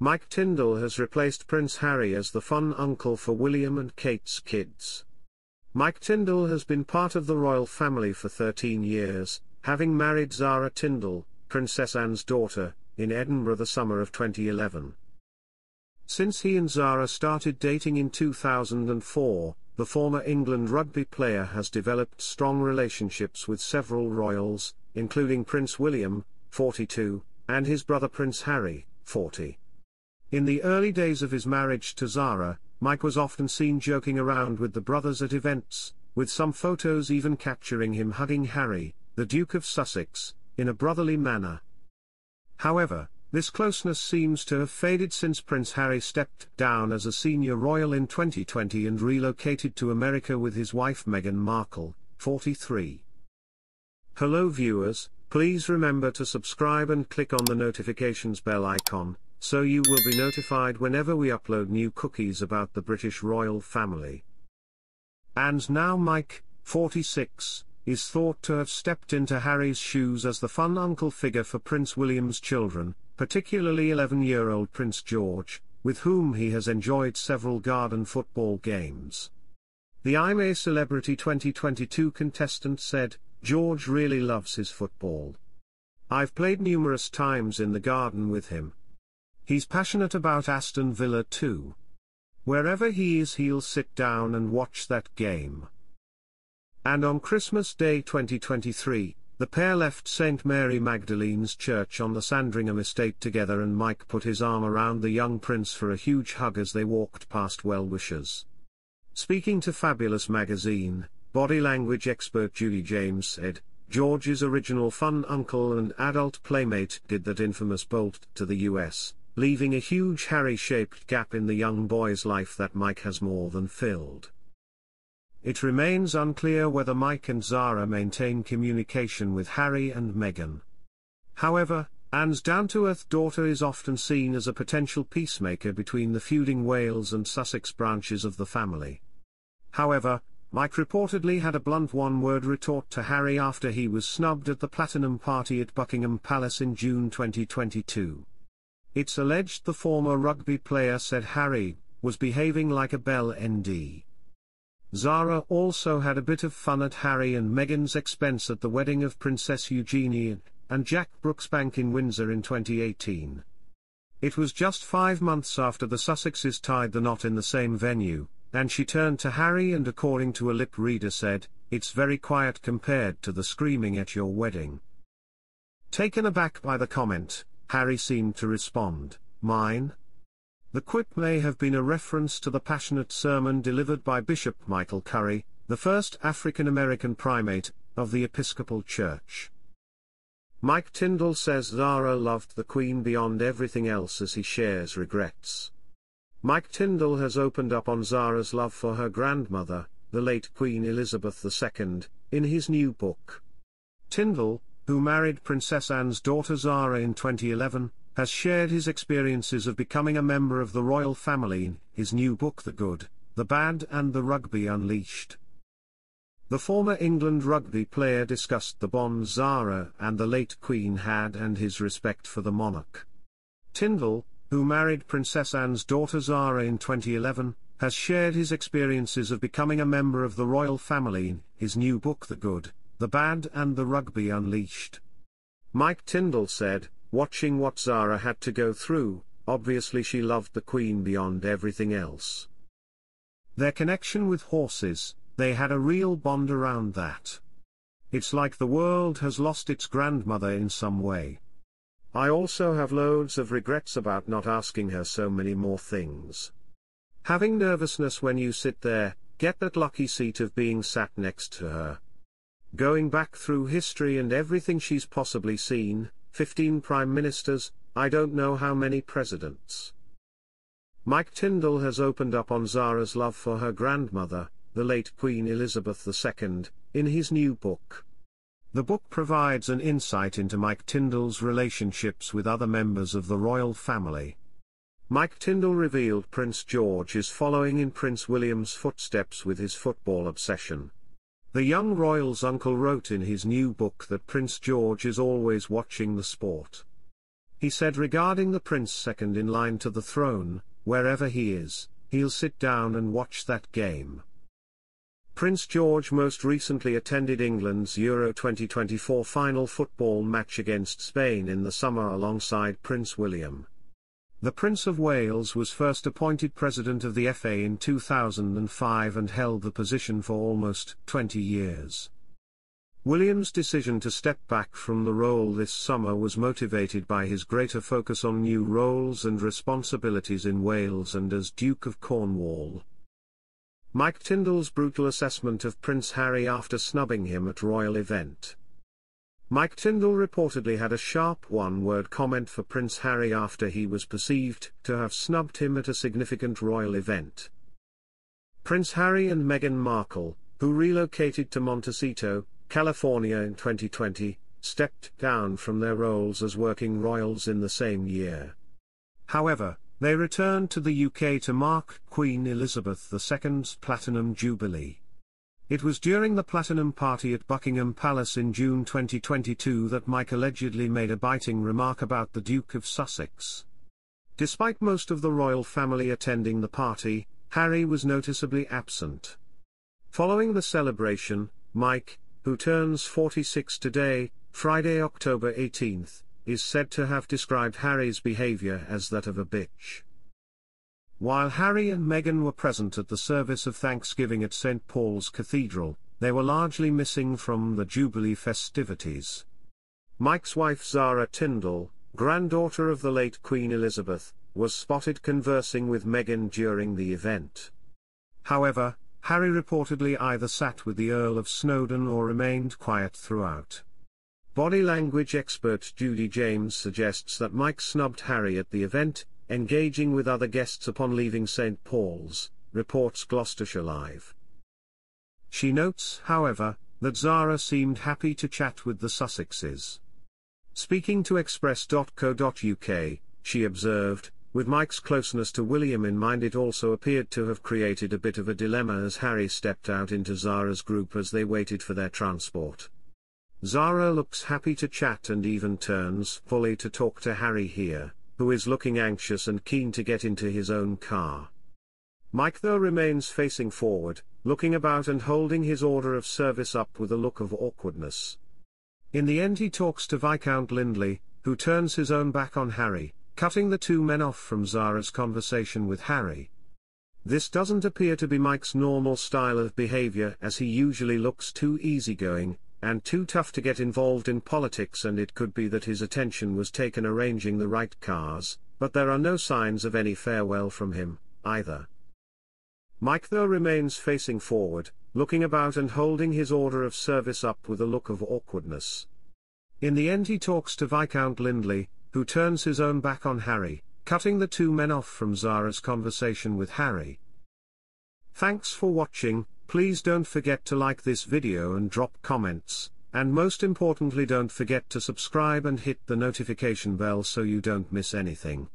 Mike Tindall has replaced Prince Harry as the fun uncle for William and Kate's kids. Mike Tindall has been part of the royal family for 13 years, having married Zara Tindall, Princess Anne's daughter, in Edinburgh the summer of 2011. Since he and Zara started dating in 2004, the former England rugby player has developed strong relationships with several royals, including Prince William, 42, and his brother Prince Harry, 40. In the early days of his marriage to Zara, Mike was often seen joking around with the brothers at events, with some photos even capturing him hugging Harry, the Duke of Sussex, in a brotherly manner. However, this closeness seems to have faded since Prince Harry stepped down as a senior royal in 2020 and relocated to America with his wife Meghan Markle, 43. Hello viewers, please remember to subscribe and click on the notifications bell icon, so you will be notified whenever we upload new cookies about the British royal family. And now Mike, 46, is thought to have stepped into Harry's shoes as the fun uncle figure for Prince William's children, particularly 11-year-old Prince George, with whom he has enjoyed several garden football games. The I'm a Celebrity 2022 contestant said, "George really loves his football. I've played numerous times in the garden with him. He's passionate about Aston Villa too. Wherever he is he'll sit down and watch that game." And on Christmas Day 2023, the pair left St. Mary Magdalene's Church on the Sandringham estate together, and Mike put his arm around the young prince for a huge hug as they walked past well-wishers. Speaking to Fabulous magazine, body language expert Julie James said, "George's original fun uncle and adult playmate did that infamous bolt to the US, leaving a huge Harry-shaped gap in the young boy's life that Mike has more than filled." It remains unclear whether Mike and Zara maintain communication with Harry and Meghan. However, Anne's down-to-earth daughter is often seen as a potential peacemaker between the feuding Wales and Sussex branches of the family. However, Mike reportedly had a blunt one-word retort to Harry after he was snubbed at the Platinum Party at Buckingham Palace in June 2022. It's alleged the former rugby player said Harry was behaving like a belle ND. Zara also had a bit of fun at Harry and Meghan's expense at the wedding of Princess Eugenie and Jack Brooksbank in Windsor in 2018. It was just 5 months after the Sussexes tied the knot in the same venue, and she turned to Harry and, according to a lip reader, said, "It's very quiet compared to the screaming at your wedding." Taken aback by the comment, Harry seemed to respond, "Mine?" The quip may have been a reference to the passionate sermon delivered by Bishop Michael Curry, the first African-American primate of the Episcopal Church. Mike Tindall says Zara loved the Queen beyond everything else as he shares regrets. Mike Tindall has opened up on Zara's love for her grandmother, the late Queen Elizabeth II, in his new book. Tindall, who married Princess Anne's daughter Zara in 2011, has shared his experiences of becoming a member of the royal family in his new book The Good, the Bad and the Rugby Unleashed. The former England rugby player discussed the bond Zara and the late Queen had and his respect for the monarch. Tindall, who married Princess Anne's daughter Zara in 2011, has shared his experiences of becoming a member of the royal family in his new book The Good, the Bad and the Rugby Unleashed. Mike Tindall said, "Watching what Zara had to go through, obviously she loved the Queen beyond everything else. Their connection with horses, they had a real bond around that. It's like the world has lost its grandmother in some way. I also have loads of regrets about not asking her so many more things. Having nervousness when you sit there, get that lucky seat of being sat next to her. Going back through history and everything she's possibly seen, 15 prime ministers, I don't know how many presidents." Mike Tindall has opened up on Zara's love for her grandmother, the late Queen Elizabeth II, in his new book. The book provides an insight into Mike Tindall's relationships with other members of the royal family. Mike Tindall revealed Prince George is following in Prince William's footsteps with his football obsession. The young royal's uncle wrote in his new book that Prince George is always watching the sport. He said regarding the prince second in line to the throne, "Wherever he is, he'll sit down and watch that game." Prince George most recently attended England's Euro 2024 final football match against Spain in the summer alongside Prince William. The Prince of Wales was first appointed president of the FA in 2005 and held the position for almost 20 years. William's decision to step back from the role this summer was motivated by his greater focus on new roles and responsibilities in Wales and as Duke of Cornwall. Mike Tindall's brutal assessment of Prince Harry after snubbing him at royal event. Mike Tindall reportedly had a sharp one-word comment for Prince Harry after he was perceived to have snubbed him at a significant royal event. Prince Harry and Meghan Markle, who relocated to Montecito, California in 2020, stepped down from their roles as working royals in the same year. However, they returned to the UK to mark Queen Elizabeth II's Platinum Jubilee. It was during the Platinum Party at Buckingham Palace in June 2022 that Mike allegedly made a biting remark about the Duke of Sussex. Despite most of the royal family attending the party, Harry was noticeably absent. Following the celebration, Mike, who turns 46 today, Friday, October 18, is said to have described Harry's behavior as that of a bitch. While Harry and Meghan were present at the service of Thanksgiving at St. Paul's Cathedral, they were largely missing from the Jubilee festivities. Mike's wife Zara Tindall, granddaughter of the late Queen Elizabeth, was spotted conversing with Meghan during the event. However, Harry reportedly either sat with the Earl of Snowdon or remained quiet throughout. Body language expert Judy James suggests that Mike snubbed Harry at the event, engaging with other guests upon leaving St. Paul's, reports Gloucestershire Live. She notes, however, that Zara seemed happy to chat with the Sussexes. Speaking to Express.co.uk, she observed, "With Mike's closeness to William in mind, it also appeared to have created a bit of a dilemma as Harry stepped out into Zara's group as they waited for their transport. Zara looks happy to chat and even turns fully to talk to Harry here, who is looking anxious and keen to get into his own car. Mike though remains facing forward, looking about and holding his order of service up with a look of awkwardness. In the end he talks to Viscount Lindley, who turns his own back on Harry, cutting the two men off from Zara's conversation with Harry. This doesn't appear to be Mike's normal style of behavior, as he usually looks too easygoing, and too tough to get involved in politics, and it could be that his attention was taken arranging the right cars, but there are no signs of any farewell from him, either. Mike though remains facing forward, looking about and holding his order of service up with a look of awkwardness. In the end he talks to Viscount Lindley, who turns his own back on Harry, cutting the two men off from Zara's conversation with Harry. Thanks for watching. Please don't forget to like this video and drop comments, and most importantly don't forget to subscribe and hit the notification bell so you don't miss anything.